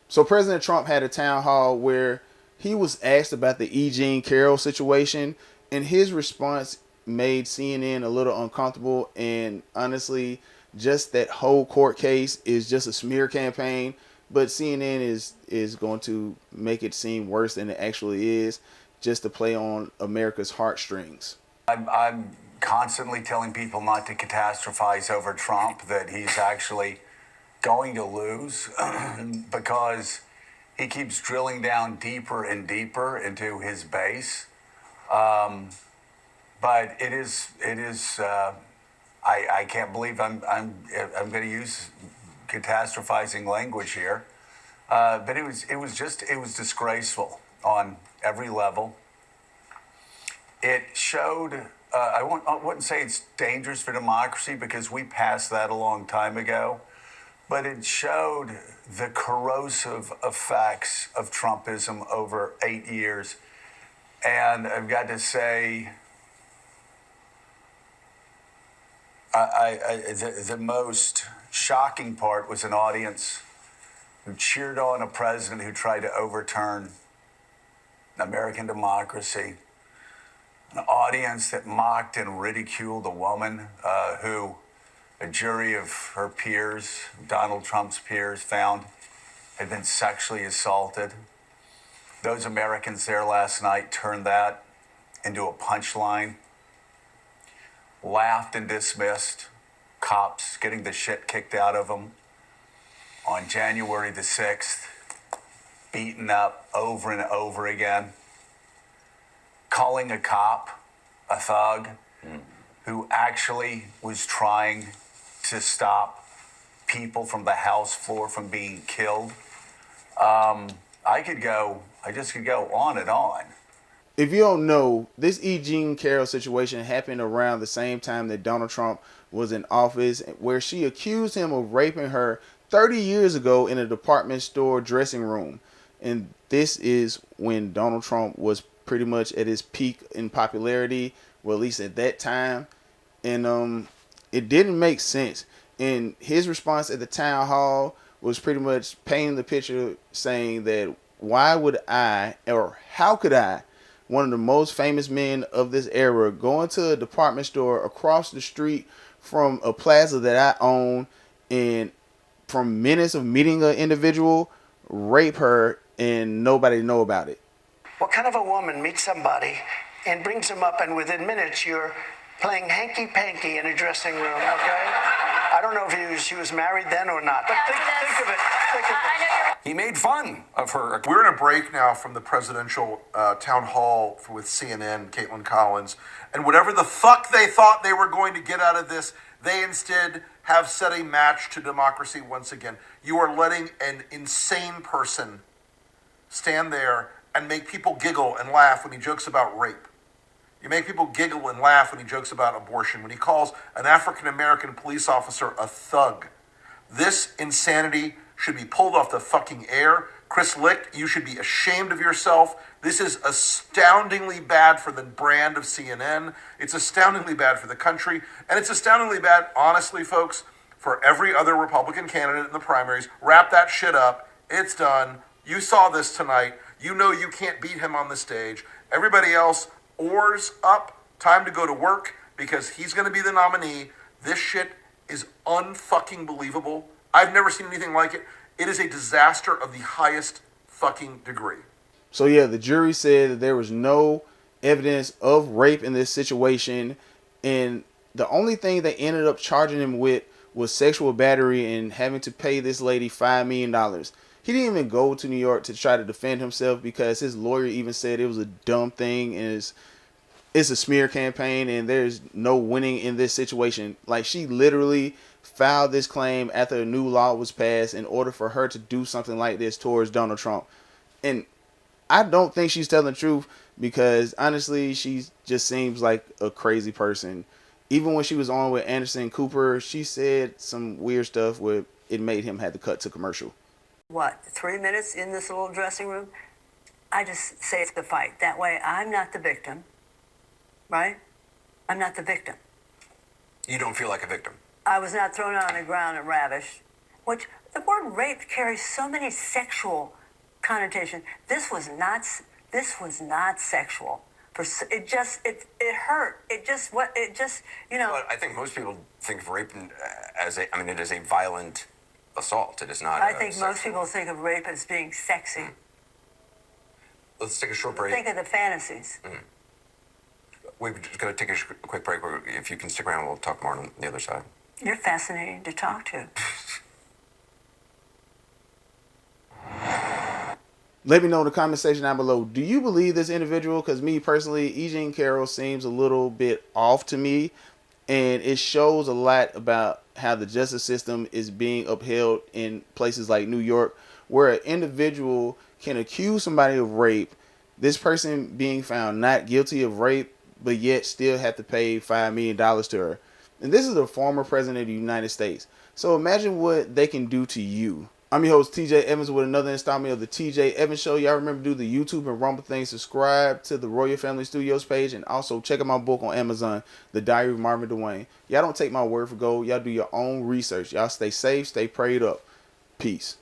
So President Trump had a town hall where he was asked about the E. Jean Carroll situation, and his response made CNN a little uncomfortable. And honestly, just that whole court case is just a smear campaign. But CNN is going to make it seem worse than it actually is, just to play on America's heartstrings. I'm constantly telling people not to catastrophize over Trump, that he's actually going to lose because he keeps drilling down deeper and deeper into his base. But it is. I can't believe I'm going to use catastrophizing language here. But it was disgraceful on every level. It showed. I wouldn't say it's dangerous for democracy because we passed that a long time ago, but it showed the corrosive effects of Trumpism over 8 years. And I've got to say, the most shocking part was an audience who cheered on a president who tried to overturn American democracy. An audience that mocked and ridiculed a woman who a jury of her peers, Donald Trump's peers, found had been sexually assaulted. Those Americans there last night turned that into a punchline, laughed and dismissed cops getting the shit kicked out of them on January the 6th, beaten up over and over again, calling a cop a thug who actually was trying to stop people from the House floor from being killed. I just could go on and on. If you don't know, this E. Jean Carroll situation happened around the same time that Donald Trump was in office, where she accused him of raping her 30 years ago in a department store dressing room. And this is when Donald Trump was pretty much at his peak in popularity, well, at least at that time. And it didn't make sense. And his response at the town hall was pretty much painting the picture, saying that why would I, or how could I, one of the most famous men of this era, go into a department store across the street from a plaza that I own, and from minutes of meeting an individual, rape her and nobody know about it? What kind of a woman meets somebody and brings them up, and within minutes you're playing hanky-panky in a dressing room, okay? I don't know if she was married then or not, but think of it. Think of it. He made fun of her. We're in a break now from the presidential town hall with CNN, Caitlin Collins, and whatever the fuck they thought they were going to get out of this, they instead have set a match to democracy once again. You are letting an insane person stand there and make people giggle and laugh when he jokes about rape. You make people giggle and laugh when he jokes about abortion, when he calls an African-American police officer a thug. This insanity should be pulled off the fucking air. Chris Licht, you should be ashamed of yourself. This is astoundingly bad for the brand of CNN. It's astoundingly bad for the country. And it's astoundingly bad, honestly, folks, for every other Republican candidate in the primaries. Wrap that shit up. It's done. You saw this tonight. You know you can't beat him on the stage. Everybody else, oars up. Time to go to work because he's going to be the nominee. This shit is unfucking believable. I've never seen anything like it. It is a disaster of the highest fucking degree. So yeah, the jury said that there was no evidence of rape in this situation, and the only thing they ended up charging him with was sexual battery and having to pay this lady $5 million. He didn't even go to New York to try to defend himself because his lawyer even said it was a dumb thing and it's a smear campaign and there's no winning in this situation. Like, she literally filed this claim after a new law was passed in order for her to do something like this towards Donald Trump. And I don't think she's telling the truth because honestly, she just seems like a crazy person. Even when she was on with Anderson Cooper, she said some weird stuff where it made him have to cut to commercial. What, 3 minutes in this little dressing room? I just say it's the fight. That way I'm not the victim, right? I'm not the victim. You don't feel like a victim. I was not thrown on the ground and ravished, which The word rape carries so many sexual connotations. This was not sexual. It hurt. But I think most people think of rape as it is a violent assault. It is not. I think most people think of rape as being sexy. Let's take a short break. Think of the fantasies. We're just going to take a quick break. If you can stick around, we'll talk more on the other side. You're fascinating to talk to. Let me know in the comment section down below. Do you believe this individual? Because me personally, E. Jean Carroll seems a little bit off to me. And it shows a lot about how the justice system is being upheld in places like New York, where an individual can accuse somebody of rape, this person being found not guilty of rape, but yet still have to pay $5 million to her. And this is the former president of the United States. So imagine what they can do to you. I'm your host, TJ Evans, with another installment of the TJ Evans Show. Y'all remember to do the YouTube and Rumble thing. Subscribe to the Royal Family Studios page. And also check out my book on Amazon, The Diary of Marvin DeWayne. Y'all don't take my word for gold. Y'all do your own research. Y'all stay safe, stay prayed up. Peace.